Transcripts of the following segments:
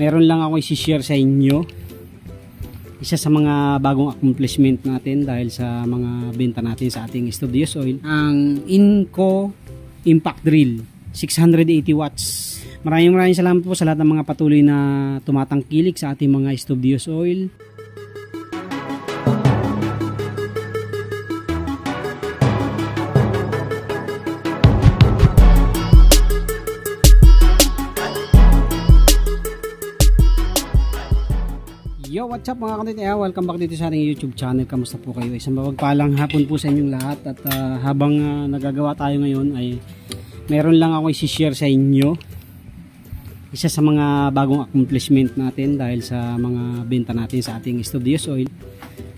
meron lang ako i-share sa inyo. Isa sa mga bagong accomplishment natin dahil sa mga benta natin sa ating Studios Oil, ang Inco Impact Drill 680 watts. Maraming salamat po sa lahat ng mga patuloy na tumatangkilik sa ating mga Studios Oil. Yo, what's up mga kanit? Welcome back dito sa ating YouTube channel. Kamusta po kayo? Isang mapagpalang hapon po sa inyong lahat. At habang nagagawa tayo ngayon ay meron lang ako i-share sa inyo. Isa sa mga bagong accomplishment natin dahil sa mga benta natin sa ating Studios Oil.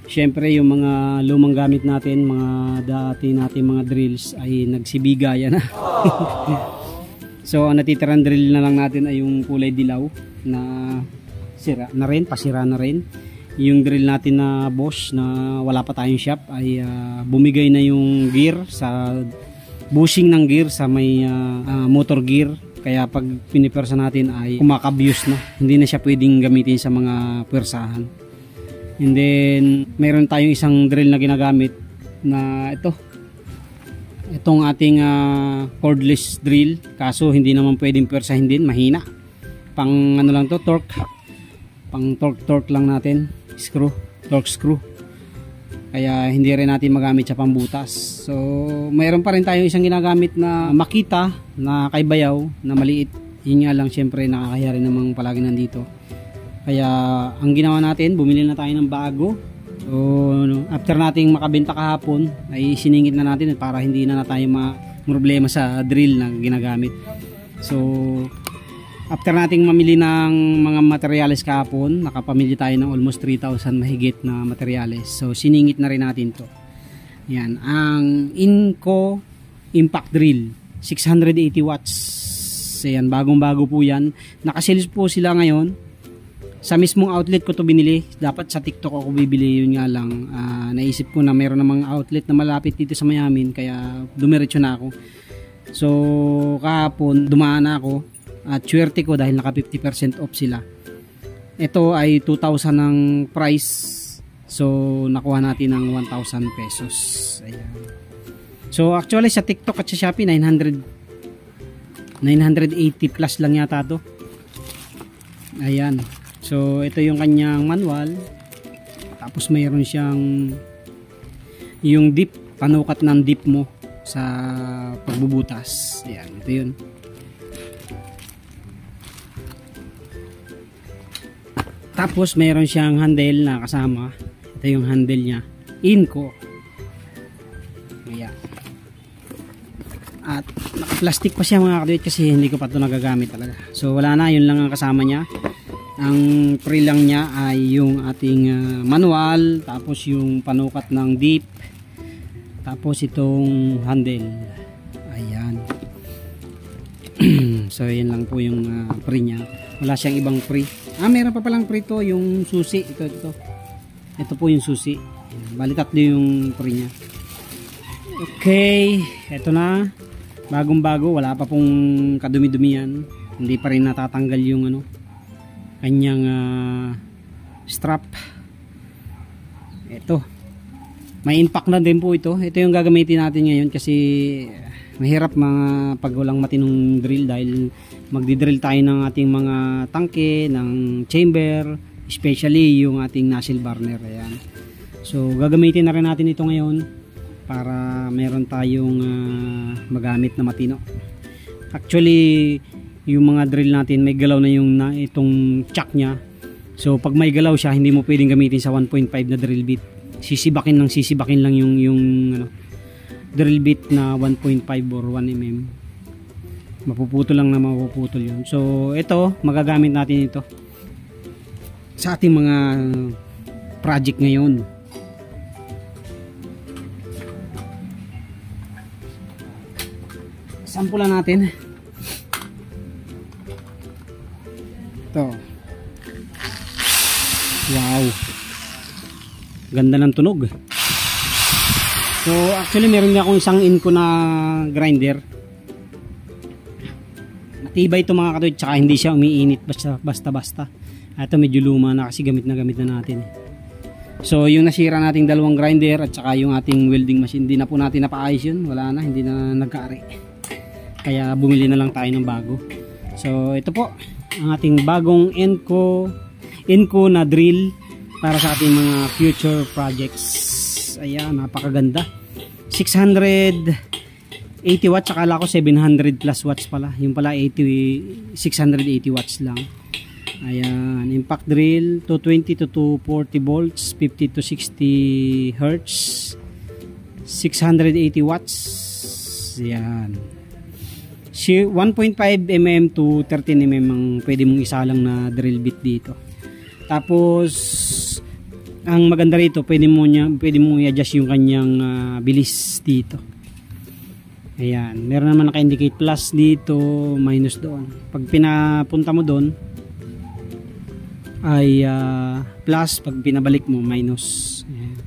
Siyempre yung mga lumang gamit natin, mga dati natin mga drills ay nagsibigaya na. So ang natitirang drill na lang natin ay yung kulay dilaw na sira na rin, pasira na rin. Yung drill natin na Bosch na wala pa tayong shop ay bumigay na yung gear sa bushing ng gear sa may motor gear, kaya pag pinipersa natin ay kumakabyus na, hindi na siya pwedeng gamitin sa mga persahan. And then meron tayong isang drill na ginagamit na itong ating cordless drill, kaso hindi naman pwedeng persahin din, mahina. Pang ano lang to, pang torque lang natin, torque screw, kaya hindi rin natin magamit sa pambutas. So mayroon pa rin tayong isang ginagamit na Makita na kay bayaw na maliit, yun nga lang syempre nakakaya rin namang palagi nandito, kaya ang ginawa natin, bumili na tayo ng bago. So after nating makabenta kahapon ay siningit na natin para hindi na tayo problema sa drill na ginagamit. So after nating mamili ng mga materyales kahapon, nakapamili tayo ng almost 3,000 mahigit na materyales. So siningit na rin natin to. Yan, ang Inco Impact Drill 680 watts. Ayan, bagong bago po yan. Nakasales po sila ngayon. Sa mismong outlet ko to binili. Dapat sa TikTok ako bibili, yun nga lang. Naisip ko na meron namang outlet na malapit dito sa Mayamin, kaya dumiretso na ako. So kahapon dumaan na ako. At swerte ko dahil naka 50% off sila. Ito ay 2,000 ang price. So nakuha natin ng 1,000 pesos. Ayan. So actually sa TikTok at sa Shopee 980 plus lang yata to. Ayan. So ito yung kanyang manual. Tapos mayroon siyang yung dip, panukat ng dip mo sa pagbubutas. Ayan, ito yun. Tapos mayroon siyang handle na kasama. Ito yung handle niya, Inco. Ayan. At naka-plastic pa siya mga kadwit kasi hindi ko pa ito nagagamit talaga. So wala na, yun lang ang kasama niya. Ang free lang niya ay yung ating manual, tapos yung panukat ng dip, tapos itong handle. Ayan. So yan lang po yung free niya. Wala siyang ibang free. Meron pa palang free to, yung susi. Ito po yung susi. Bali tatlo yung free niya. Okay, eto na. Bagong bago, wala pa pong kadumi-dumi yan. Hindi pa rin natatanggal yung kanyang strap. Ito. May impact na din po ito. Ito yung gagamitin natin ngayon kasi mahirap pag walang matinong drill, dahil magdi-drill tayo ng ating mga tangke, ng chamber, especially yung ating nozzle burner. Ayan. So gagamitin na rin natin ito ngayon para meron tayong magamit na matino. Actually yung mga drill natin may galaw na itong chuck nya. So pag may galaw siya, hindi mo pwedeng gamitin sa 1.5 na drill bit. Sisibakin lang yung drill bit na 1.5 or 1 mm. Mapuputol lang na mapuputol yun. So ito, magagamit natin ito sa ating mga project ngayon. Sampulan natin. Ito. Wow. Ganda ng tunog. So actually meron niya akong isang Inco na grinder. Tibay ito mga katoy, tsaka hindi siya umiinit basta-basta. Ito medyo luma na kasi gamit na natin. So yung nasira nating dalawang grinder at saka yung ating welding machine, hindi na po natin napaayos yun. Wala na, hindi na nagkaari. Kaya bumili na lang tayo ng bago. So ito po ang ating bagong Inco na drill para sa ating mga future projects. Ayan, napakaganda. 680 watts, akala ko 700 plus watts pala. Yung pala 680 watts lang. Ayan, impact drill 220 to 240 volts, 50 to 60 hertz, 680 watts. Ayan. 1.5 mm to 13 mm ang pwede mong isalang na drill bit dito. Tapos ang maganda rito, pwede mo i-adjust yung kanyang bilis dito. Ayan, meron naman naka-indicate plus dito, minus doon. Pag pinapunta mo doon ay plus, pag pinabalik mo minus. Ayan.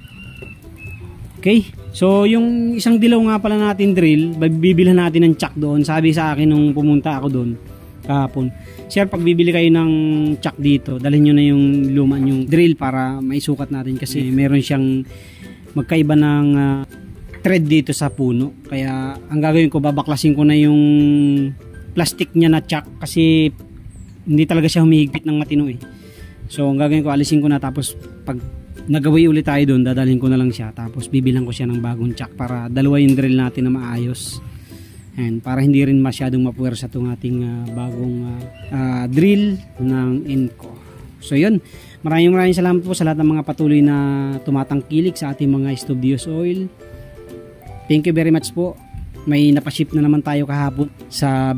Okay, so yung isang dilaw nga pala natin drill, bibilhan natin ng chuck doon. Sabi sa akin nung pumunta ako doon kahapon, sir, pag bibili kayo ng chuck dito, dalhin nyo na yung luma yung drill para maisukat natin kasi meron siyang magkaiba ng thread dito sa puno. Kaya ang gagawin ko, babaklasin ko na yung plastic niya na chuck kasi hindi talaga siya humihigpit ng matino eh. So ang gagawin ko, alisin ko na, tapos pag nagawi ulit tayo doon, dadalhin ko na lang siya, tapos bibilang ko siya ng bagong chuck para dalawa yung drill natin na maayos. And para hindi rin masyadong mapuwersa itong ating bagong drill ng Inco. So yun, maraming salamat po sa lahat ng mga patuloy na tumatangkilik sa ating mga Studios Oil. Thank you very much po. May napaship na naman tayo kahapon sa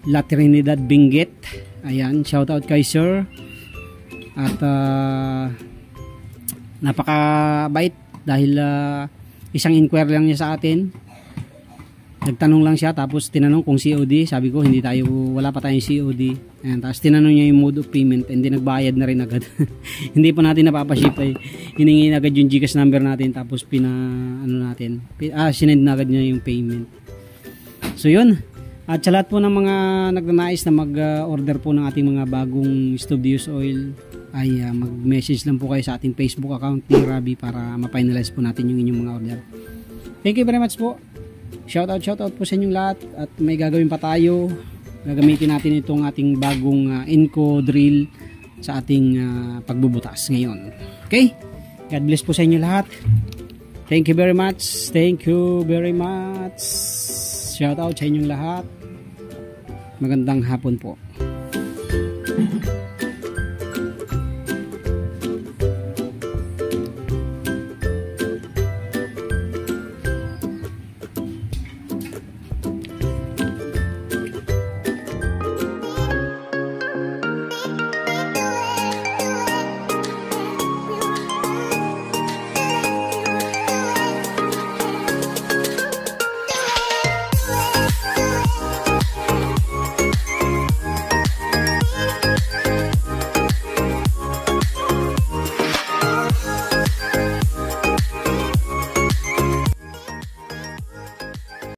La Trinidad, Benguet. Ayan, shout out kay sir. At napakabait dahil isang inquiry lang niya sa atin. Nagtanong lang siya, tapos tinanong kung COD. Sabi ko wala pa tayong COD. Ayan, tapos tinanong niya yung mode of payment, and then nagbayad na rin agad. Hindi pa natin napapaship ay hiningi agad yung GCash number natin, tapos sinend na agad niya yung payment. So yun, at sa lahat po ng mga nagnanais na mag-order po ng ating mga bagong Studios Oil ay mag-message lang po kayo sa ating Facebook account ni Rabi para ma-finalize po natin yung inyong mga order. Thank you very much po. Shout out po sa inyong lahat, at may gagawin pa tayo. Gagamitin natin itong ating bagong Inco drill sa ating pagbubutas ngayon. Okay? God bless po sa inyo lahat. Thank you very much. Thank you very much. Shout out sa inyong lahat. Magandang hapon po.